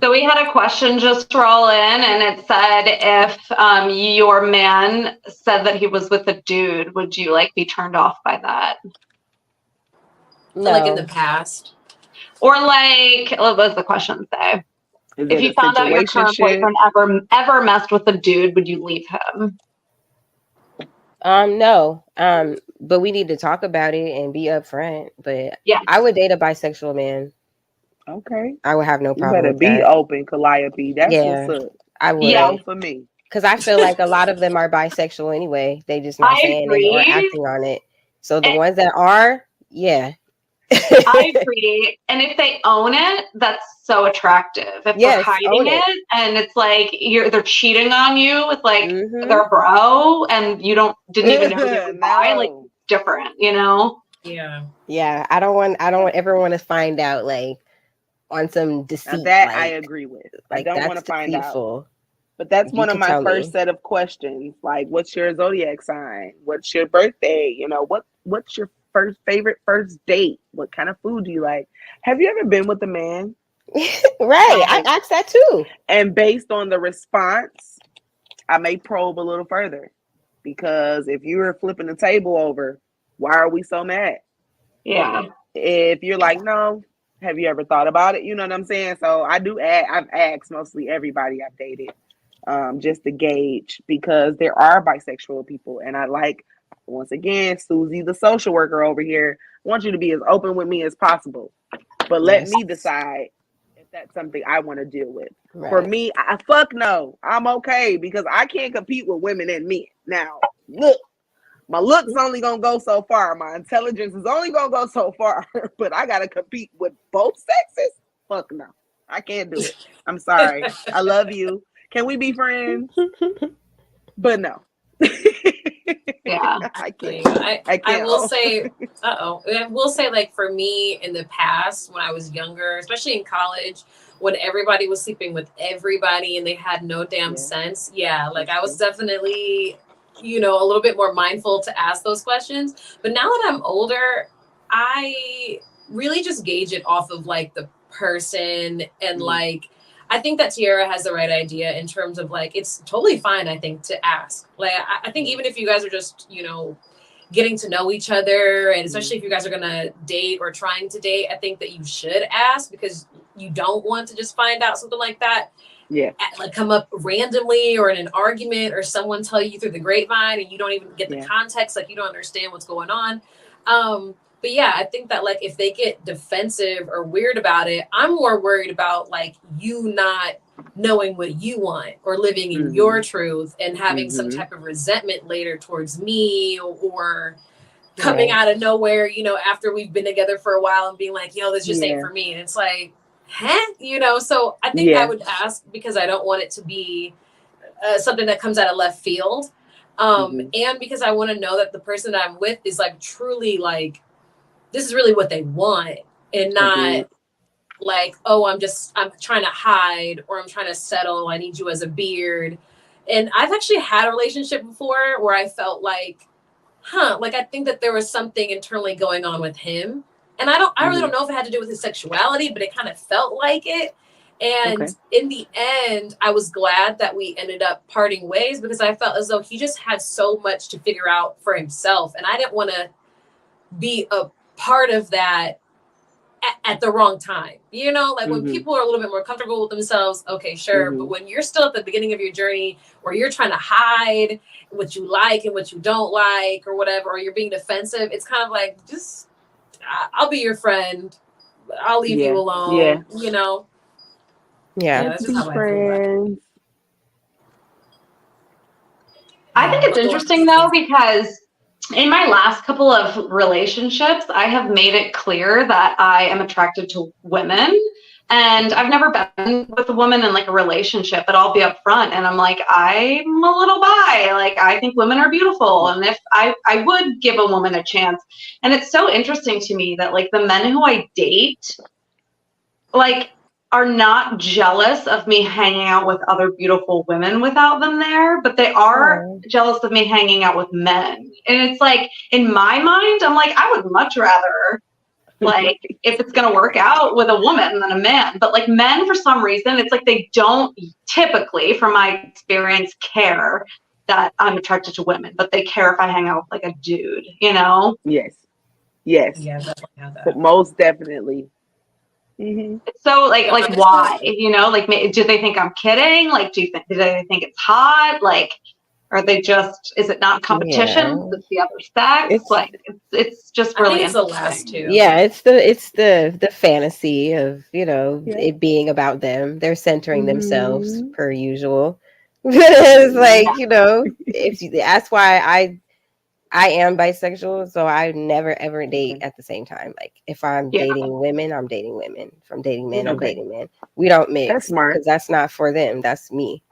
So we had a question just roll in, and it said, if your man said that he was with a dude, would you like be turned off by that? No. So, like in the past, or like, what does the question say? If you found out your current boyfriend ever messed with a dude, would you leave him? No. But we need to talk about it and be upfront. But yeah, I would date a bisexual man. Okay. I would have no problem. You better be open, Calliope. That's what's up. I would. Yeah. For me. Because I feel like a lot of them are bisexual anyway. They just not saying it or acting on it. So the ones that are, yeah. I agree. And if they own it, that's so attractive. If they're hiding it and it's like they're cheating on you with like their bro and you didn't even know they were bi, like different, you know? Yeah. Yeah. I don't ever want to find out like on some deceit. Now that I agree with. Like, I don't want to find out. But that's one of my first set of questions. Like, what's your zodiac sign? What's your birthday? You know, what's your favorite first date? What kind of food do you like? Have you ever been with a man? Right. I asked that too. And based on the response, I may probe a little further. Because if you were flipping the table over, why are we so mad? Yeah. If you're like, no, have you ever thought about it? You know what I'm saying? So I've asked mostly everybody I've dated. Just to gauge, because there are bisexual people, and I like, once again, Susie, the social worker over here, I want you to be as open with me as possible, but let me decide if that's something I want to deal with. Right. For me, fuck no, I'm okay, because I can't compete with women and men. Now, look, my looks only gonna go so far, my intelligence is only gonna go so far, but I gotta compete with both sexes. Fuck no, I can't do it. I'm sorry. I love you. Can we be friends? But no. Yeah. I can't. I will say, I will say, like, for me in the past, when I was younger, especially in college, when everybody was sleeping with everybody and they had no damn sense. Yeah. Like, I was definitely, you know, a little bit more mindful to ask those questions. But now that I'm older, I really just gauge it off of like the person and like, I think that Tiara has the right idea in terms of like, it's totally fine, I think, to ask. Like, I think even if you guys are just, you know, getting to know each other, and especially if you guys are going to date or trying to date, I think that you should ask, because you don't want to just find out something like that. Yeah. Like come up randomly or in an argument, or someone tell you through the grapevine and you don't even get the context, like you don't understand what's going on. But yeah, I think that like if they get defensive or weird about it, I'm more worried about like you not knowing what you want or living in your truth and having some type of resentment later towards me, or coming out of nowhere, you know, after we've been together for a while and being like, yo, this just ain't for me. And it's like, you know, so I think I would ask, because I don't want it to be something that comes out of left field. And because I want to know that the person that I'm with is like truly like, this is really what they want, and not like, oh, I'm trying to hide, or I'm trying to settle. I need you as a beard. And I've actually had a relationship before where I felt like, like I think that there was something internally going on with him. And I really don't know if it had to do with his sexuality, but it kind of felt like it. And in the end, I was glad that we ended up parting ways, because I felt as though he just had so much to figure out for himself. And I didn't want to be a part of that at the wrong time, you know, like when people are a little bit more comfortable with themselves, okay, sure. But when you're still at the beginning of your journey, where you're trying to hide what you like and what you don't like or whatever, or you're being defensive, it's kind of like, just, I'll be your friend. I'll leave you alone, you know? Yeah. That's just how I feel. I think it's interesting though, because in my last couple of relationships, I have made it clear that I am attracted to women, and I've never been with a woman in like a relationship, but I'll be upfront and I'm like, I'm a little bi. Like, I think women are beautiful. And if I would give a woman a chance. And it's so interesting to me that like the men who I date, like, are not jealous of me hanging out with other beautiful women without them there, but they are jealous of me hanging out with men. And it's like, in my mind, I'm like, I would much rather like if it's gonna work out with a woman than a man. But like men, for some reason, it's like they don't typically, from my experience, care that I'm attracted to women, but they care if I hang out with like a dude, you know? Yes. Yeah, definitely have that. Most definitely. Mm-hmm. So like why? You know, like do they think I'm kidding? Like do they think it's hot? Like are they just? Is it not competition? Yeah. It's the other sex. It's just really. I think it's the last two. Yeah, it's the fantasy of it being about them. They're centering themselves per usual. It's like that's why I am bisexual, so I never ever date at the same time. Like if I'm dating women, I'm dating women. If I'm dating men, I'm dating men. We don't mix. That's smart because that's not for them. That's me.